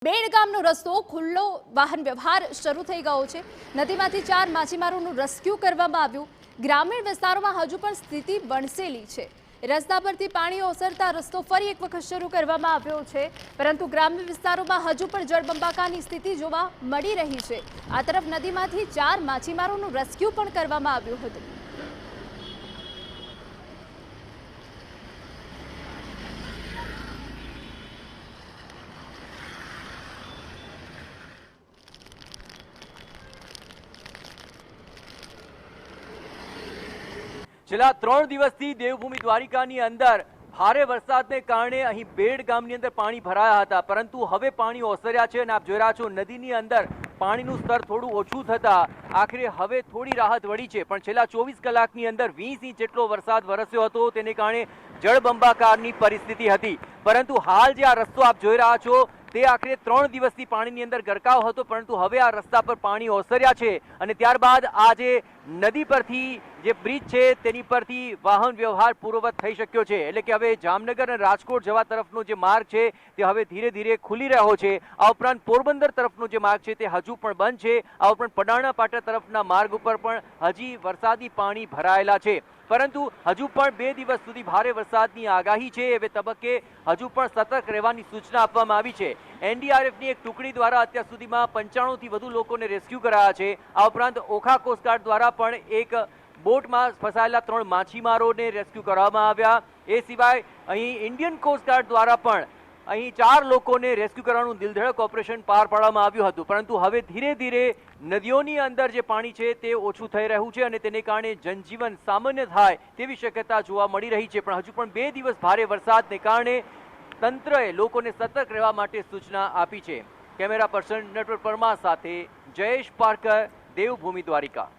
Bed ગામનો રસ્તો ખુલ્લો વાહન વ્યવહાર શરૂ થઈ ગયો છે। નદીમાંથી 4 માછીમારોનું રેસ્ક્યુ કરવામાં આવ્યું। ગ્રામીણ વિસ્તારોમાં હજુ પણ સ્થિતિ વણસેલી છે। રસ્તા પરથી પાણી ઓસરતા રસ્તો ફરી એક વખત શરૂ કરવામાં આવ્યો છે, પરંતુ ગ્રામ્ય વિસ્તારોમાં હજુ પણ જળબંબાકારની સ્થિતિ જોવા મળી રહી છે। આ તરફ નદીમાંથી 4 માછીમારોનું રેસ્ક્યુ પણ કરવામાં આવ્યું હતું। છેલ્લા 3 દિવસથી દેવભૂમિ દ્વારિકાની અંદર ભારે વરસાદને કારણે અહીં બેડ ગામની અંદર પાણી ભરાયા હતા, પરંતુ હવે પાણી ઓસર્યા છે અને આપ જોઈ રહ્યા છો નદીની અંદર પાણીનું સ્તર થોડું ઓછું થતા આખરે હવે થોડી રાહત વળી છે। પણ છેલ્લા 24 કલાકની અંદર 20 ઇંચ જેટલો વરસાદ વરસ્યો હતો, તેને કારણે જળબંબાકારની પરિસ્થિતિ હતી। પરંતુ હાલ જે આ રસ્તો આપ જોઈ રહ્યા છો તે આખરે 3 દિવસથી પાણીની અંદર ગરકાવ હતો, પરંતુ હવે આ રસ્તા પર પાણી ઓસર્યા છે અને ત્યારબાદ આ જે નદી પરથી જે બ્રિજ છે તેની પરથી વાહન વ્યવહાર પૂર્વવત થઈ શક્યો છે। એટલે કે હવે જામનગર અને રાજકોટ જવા તરફનો જે માર્ગ છે તે હવે ધીરે ધીરે ખુલી રહ્યો છે। આ ઉપરાંત પોરબંદર તરફનો જે માર્ગ છે તે હજુ પણ બંધ છે। આ ઉપરાંત પડાણા પાટા તરફના માર્ગ ઉપર પણ હજી વરસાદી પાણી ભરાયેલા છે, પરંતુ હજુ પણ 2 દિવસ સુધી ભારે વરસાદની આગાહી છે। હવે તબક્કે હજુ પણ સતર્ક રહેવાની સૂચના આપવામાં આવી છે। એનડીઆરએફની એક ટુકડી દ્વારા અત્યાર સુધીમાં 95 થી વધુ લોકોને રેસ્ક્યુ કરાયા છે। આ ઉપરાંત ઓખા કોસ્ટગાર્ડ દ્વારા પણ એક બોટમાં ફસાયેલા 3 માછીમારોને રેસ્ક્યુ કરવામાં આવ્યા। એ સિવાય અહીં ઇન્ડિયન કોસ્ટગાર્ડ દ્વારા પણ અહીં 4 લોકોને રેસ્ક્યુ કરવાનું દિલધડક ઓપરેશન પાર પાડવામાં આવ્યું હતું, પરંતુ હવે ધીરે ધીરે નદીઓની અંદર જે પાણી છે તે ઓછું થઈ રહ્યું છે અને તેને કારણે જનજીવન સામાન્ય થાય તેવી શક્યતા જોવા મળી રહી છે। પણ હજુ પણ 2 દિવસ ભારે વરસાદને કારણે તંત્રએ લોકોને સતર્ક રહેવા માટે સૂચના આપી છે। કેમેરા પર્સન નેટવર્ક પરમાર સાથે જયેશ પારકર, દેવભૂમિ દ્વારિકા।